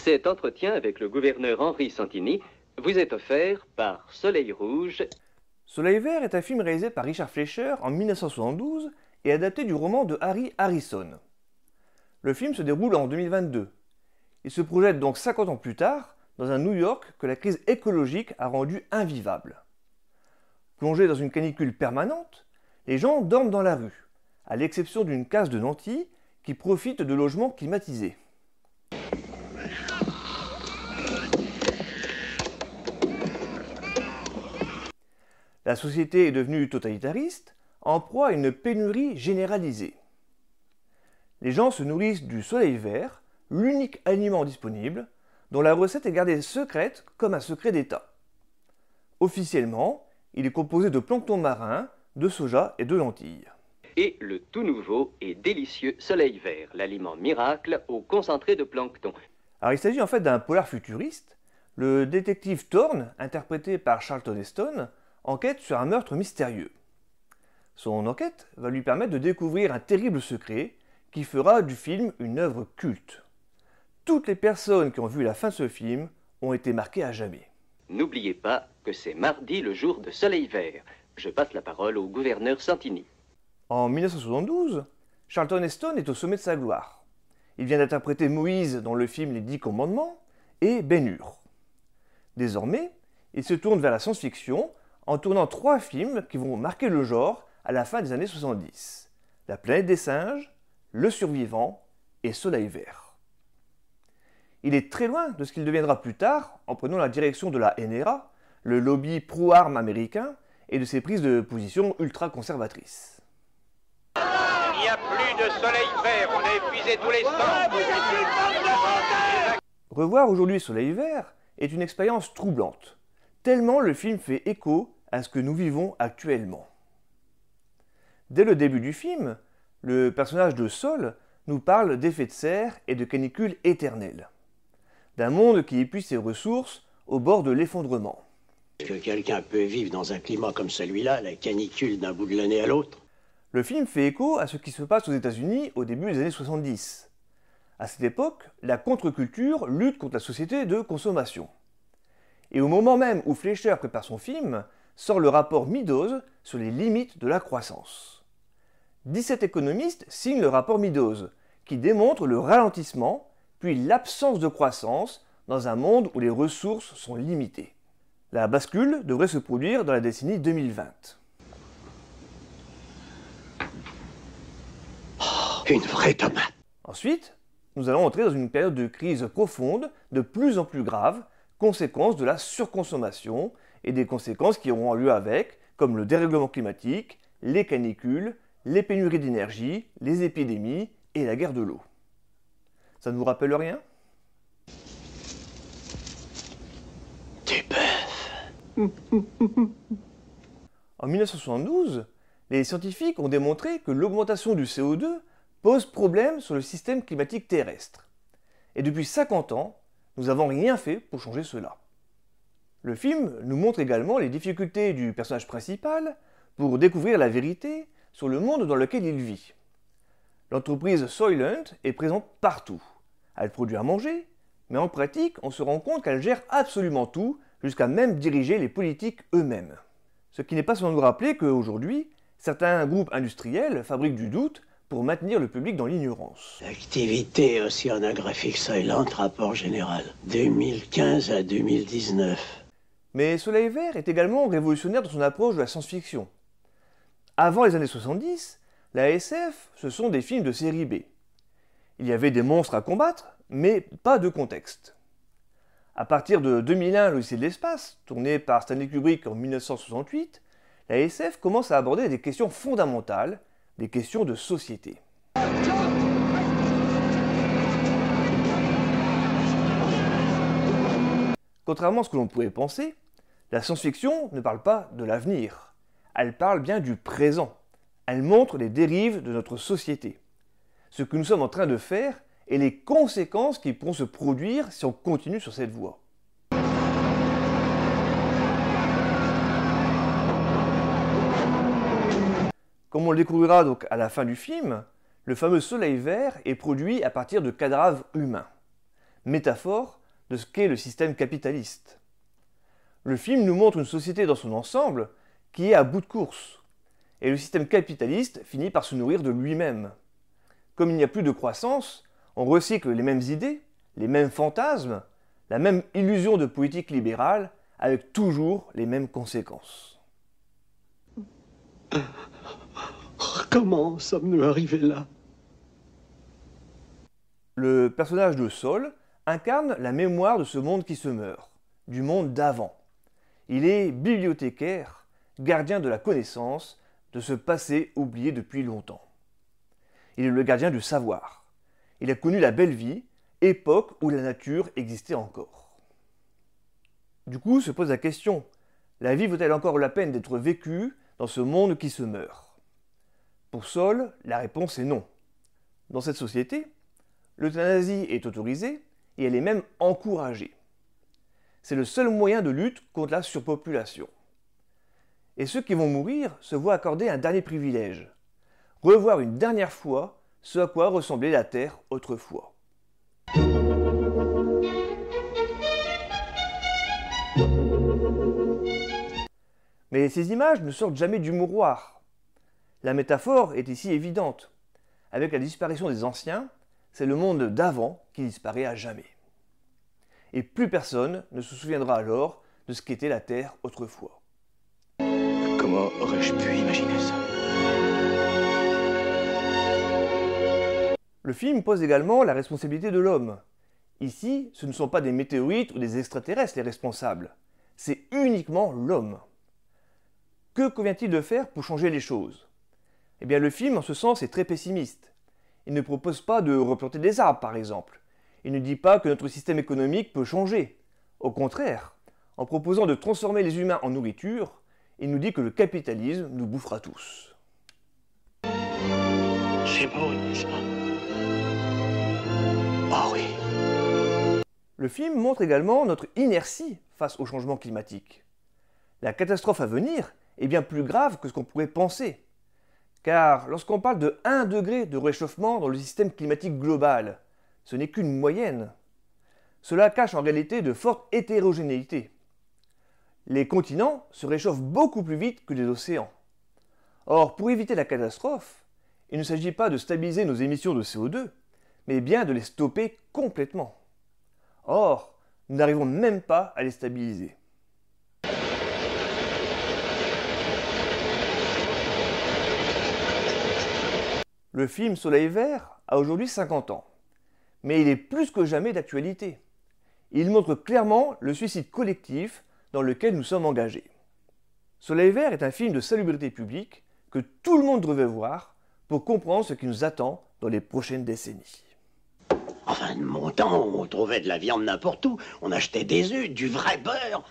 Cet entretien avec le gouverneur Henri Santini vous est offert par Soleil Rouge. Soleil Vert est un film réalisé par Richard Fleischer en 1972 et adapté du roman de Harry Harrison. Le film se déroule en 2022. Il se projette donc 50 ans plus tard dans un New York que la crise écologique a rendu invivable. Plongés dans une canicule permanente, les gens dorment dans la rue, à l'exception d'une case de nantis qui profite de logements climatisés. La société est devenue totalitariste, en proie à une pénurie généralisée. Les gens se nourrissent du soleil vert, l'unique aliment disponible, dont la recette est gardée secrète comme un secret d'État. Officiellement, il est composé de plancton marin, de soja et de lentilles. Et le tout nouveau et délicieux Soleil Vert, l'aliment miracle au concentré de plancton. Alors il s'agit en fait d'un polar futuriste. Le détective Thorne, interprété par Charlton Heston, enquête sur un meurtre mystérieux. Son enquête va lui permettre de découvrir un terrible secret qui fera du film une œuvre culte. Toutes les personnes qui ont vu la fin de ce film ont été marquées à jamais. N'oubliez pas que c'est mardi le jour de Soleil Vert. Je passe la parole au gouverneur Santini. En 1972, Charlton Heston est au sommet de sa gloire. Il vient d'interpréter Moïse dans le film Les 10 Commandements et Ben-Hur. Désormais, il se tourne vers la science-fiction en tournant 3 films qui vont marquer le genre à la fin des années 70. La planète des singes, Le survivant et Soleil Vert. Il est très loin de ce qu'il deviendra plus tard en prenant la direction de la NRA, le lobby pro-armes américain, et de ses prises de position ultra-conservatrices. Il n'y a plus de soleil vert, on a épuisé tous les sens. Revoir aujourd'hui Soleil Vert est une expérience troublante, tellement le film fait écho à ce que nous vivons actuellement. Dès le début du film, le personnage de Sol nous parle d'effets de serre et de canicule éternelle, d'un monde qui épuise ses ressources au bord de l'effondrement. Que quelqu'un peut vivre dans un climat comme celui-là, la canicule d'un bout de l'année à l'autre? Le film fait écho à ce qui se passe aux États-Unis au début des années 70. À cette époque, la contre-culture lutte contre la société de consommation. Et au moment même où Fleischer prépare son film, sort le rapport Meadows sur les limites de la croissance. 17 économistes signent le rapport Meadows, qui démontre le ralentissement, puis l'absence de croissance dans un monde où les ressources sont limitées. La bascule devrait se produire dans la décennie 2020. Une vraie tomate. Ensuite, nous allons entrer dans une période de crise profonde, de plus en plus grave, conséquence de la surconsommation et des conséquences qui auront lieu avec, comme le dérèglement climatique, les canicules, les pénuries d'énergie, les épidémies et la guerre de l'eau. Ça ne vous rappelle rien? Du bœuf. En 1972, les scientifiques ont démontré que l'augmentation du CO2 pose problème sur le système climatique terrestre. Et depuis 50 ans, nous n'avons rien fait pour changer cela. Le film nous montre également les difficultés du personnage principal pour découvrir la vérité sur le monde dans lequel il vit. L'entreprise Soylent est présente partout. Elle produit à manger, mais en pratique, on se rend compte qu'elle gère absolument tout, jusqu'à même diriger les politiques eux-mêmes. Ce qui n'est pas sans nous rappeler qu'aujourd'hui, certains groupes industriels fabriquent du doute pour maintenir le public dans l'ignorance. Activité océanographique Soylent, rapport général. 2015 à 2019. Mais Soleil Vert est également révolutionnaire dans son approche de la science-fiction. Avant les années 70, la SF, ce sont des films de série B. Il y avait des monstres à combattre, mais pas de contexte. À partir de 2001, l'Odyssée de l'espace, tourné par Stanley Kubrick en 1968, la SF commence à aborder des questions fondamentales, des questions de société. Contrairement à ce que l'on pourrait penser, la science-fiction ne parle pas de l'avenir. Elle parle bien du présent. Elle montre les dérives de notre société. Ce que nous sommes en train de faire et les conséquences qui pourront se produire si on continue sur cette voie. Comme on le découvrira donc à la fin du film, le fameux Soleil Vert est produit à partir de cadavres humains. métaphore de ce qu'est le système capitaliste. Le film nous montre une société dans son ensemble qui est à bout de course, et le système capitaliste finit par se nourrir de lui-même. Comme il n'y a plus de croissance, on recycle les mêmes idées, les mêmes fantasmes, la même illusion de politique libérale, avec toujours les mêmes conséquences. Comment sommes-nous arrivés là? Le personnage de Saul incarne la mémoire de ce monde qui se meurt, du monde d'avant. Il est bibliothécaire, gardien de la connaissance, de ce passé oublié depuis longtemps. Il est le gardien du savoir. Il a connu la belle vie, époque où la nature existait encore. Du coup se pose la question, la vie vaut-elle encore la peine d'être vécue dans ce monde qui se meurt? Pour Saul, la réponse est non. Dans cette société, l'euthanasie est autorisée et elle est même encouragée. C'est le seul moyen de lutte contre la surpopulation. Et ceux qui vont mourir se voient accorder un dernier privilège, revoir une dernière fois ce à quoi ressemblait la Terre autrefois. Mais ces images ne sortent jamais du mouroir. La métaphore est ici évidente. Avec la disparition des anciens, c'est le monde d'avant qui disparaît à jamais. Et plus personne ne se souviendra alors de ce qu'était la Terre autrefois. Comment aurais-je pu imaginer ça? Le film pose également la responsabilité de l'homme. Ici, ce ne sont pas des météorites ou des extraterrestres les responsables. C'est uniquement l'homme. Que convient-il de faire pour changer les choses? Eh bien, le film, en ce sens, est très pessimiste. Il ne propose pas de replanter des arbres, par exemple. Il ne dit pas que notre système économique peut changer. Au contraire, en proposant de transformer les humains en nourriture, il nous dit que le capitalisme nous bouffera tous. C'est beau, n'est-ce pas? Oh oui. Le film montre également notre inertie face au changement climatique. La catastrophe à venir est bien plus grave que ce qu'on pourrait penser. Car lorsqu'on parle de 1 degré de réchauffement dans le système climatique global, ce n'est qu'une moyenne. Cela cache en réalité de fortes hétérogénéités. Les continents se réchauffent beaucoup plus vite que les océans. Or, pour éviter la catastrophe, il ne s'agit pas de stabiliser nos émissions de CO2, mais bien de les stopper complètement. Or, nous n'arrivons même pas à les stabiliser. Le film Soleil Vert a aujourd'hui 50 ans, mais il est plus que jamais d'actualité. Il montre clairement le suicide collectif dans lequel nous sommes engagés. Soleil Vert est un film de salubrité publique que tout le monde devrait voir pour comprendre ce qui nous attend dans les prochaines décennies. Enfin, de mon temps, on trouvait de la viande n'importe où. On achetait des œufs, du vrai beurre.